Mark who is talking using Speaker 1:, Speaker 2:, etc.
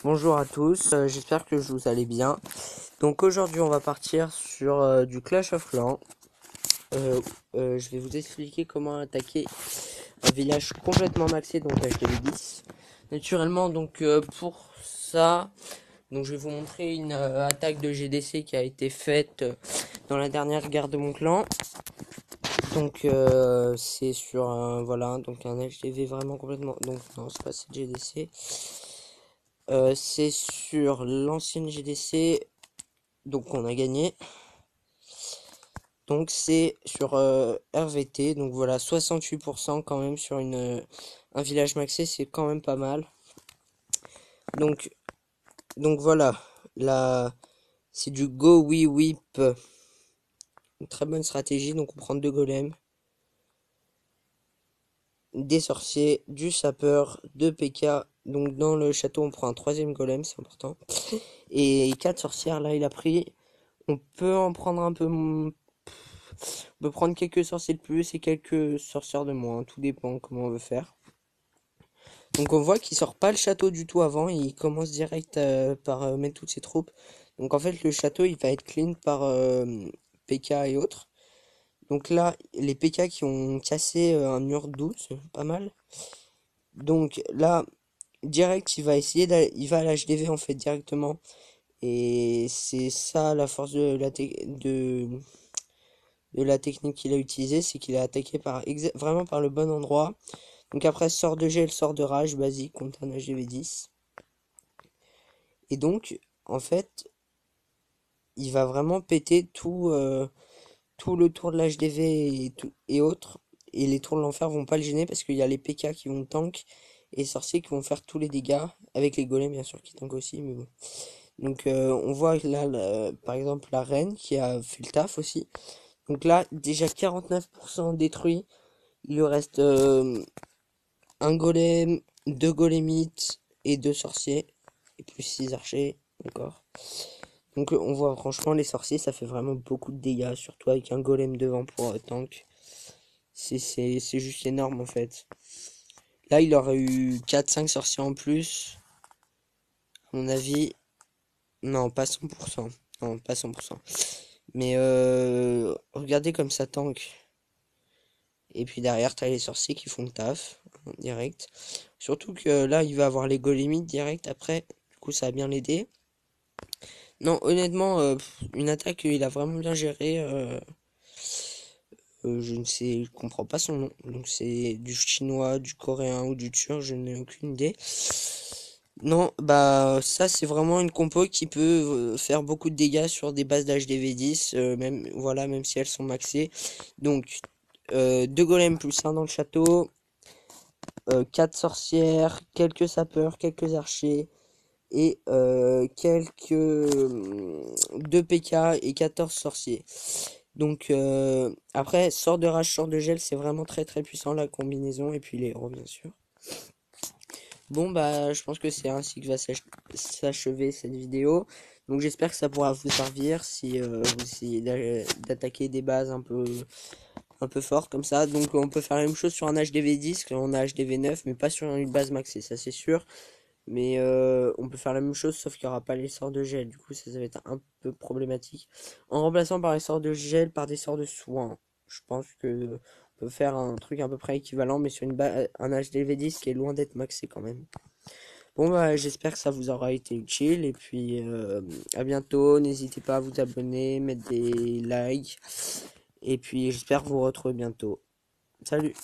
Speaker 1: Bonjour à tous, j'espère que vous allez bien. Donc aujourd'hui on va partir sur du Clash of Clans. Je vais vous expliquer comment attaquer un village complètement maxé, donc HDV10. Naturellement donc pour ça, donc je vais vous montrer une attaque de GDC qui a été faite dans la dernière guerre de mon clan. Donc c'est sur un voilà, donc un HDV vraiment complètement, donc non c'est pas cette GDC. C'est sur l'ancienne GDC, donc on a gagné. Donc c'est sur RVT, donc voilà 68% quand même sur un village maxé, c'est quand même pas mal. Donc voilà, là c'est du Go We Whip, une très bonne stratégie. Donc on prend 2 golems, des sorciers, du sapeur, 2 PK. Donc dans le château on prend un 3e golem, c'est important. Et 4 sorcières, là il a pris. On peut en prendre un peu. On peut prendre quelques sorciers de plus et quelques sorcières de moins. Tout dépend comment on veut faire. Donc on voit qu'il sort pas le château du tout avant. Il commence direct par mettre toutes ses troupes. Donc en fait le château il va être clean par PK et autres. Donc là les PK qui ont cassé un mur d'août, pas mal. Donc là direct il va essayer il va à l'HDV en fait directement. Et c'est ça la force de la technique qu'il a utilisée, c'est qu'il a attaqué vraiment par le bon endroit. Donc après, sort de gel, sort de rage, basique contre un HDV10. Et donc, en fait, il va vraiment péter tout le tour de l'HDV et autres. Et les tours de l'enfer vont pas le gêner parce qu'il y a les PK qui vont tank et les sorciers qui vont faire tous les dégâts. Avec les golems, bien sûr, qui tank aussi, mais bon. Donc, on voit là, par exemple, la reine qui a fait le taf aussi. Donc là, déjà 49% détruit. Il lui reste un golem, 2 golemites et 2 sorciers. Et plus 6 archers encore. Donc on voit franchement les sorciers, ça fait vraiment beaucoup de dégâts. Surtout avec un golem devant pour tank. C'est juste énorme en fait. Là il aurait eu 4-5 sorciers en plus. À mon avis. Non, pas 100%. Non, pas 100%. Mais regardez comme ça tank. Et puis derrière, t'as les sorciers qui font le taf, en direct. Surtout que là, il va avoir les golemites direct après. Du coup, ça va bien l'aider. Non, honnêtement, une attaque, il a vraiment bien géré. Je ne sais, je comprends pas son nom. Donc c'est du chinois, du coréen ou du turc, je n'ai aucune idée. Non, bah ça c'est vraiment une compo qui peut faire beaucoup de dégâts sur des bases d'HDV10, même voilà, même si elles sont maxées. Donc 2 golems plus 1 dans le château, 4 sorcières, quelques sapeurs, quelques archers et quelques 2 PK et 14 sorciers. Donc après, sort de rage, sort de gel, c'est vraiment très très puissant la combinaison et puis les héros bien sûr. Bon bah je pense que c'est ainsi que va s'achever cette vidéo. Donc j'espère que ça pourra vous servir si vous essayez d'attaquer des bases un peu fort comme ça. Donc on peut faire la même chose sur un HDV10 quand on a HDV9, mais pas sur une base maxée, ça c'est sûr. Mais on peut faire la même chose sauf qu'il n'y aura pas les sorts de gel. Du coup ça va être un peu problématique. En remplaçant par les sorts de gel par des sorts de soin. Je pense que on peut faire un truc à peu près équivalent, mais sur un HDV10 qui est loin d'être maxé quand même. Bon bah j'espère que ça vous aura été utile et puis à bientôt. N'hésitez pas à vous abonner, mettre des likes. Et puis j'espère vous retrouver bientôt. Salut!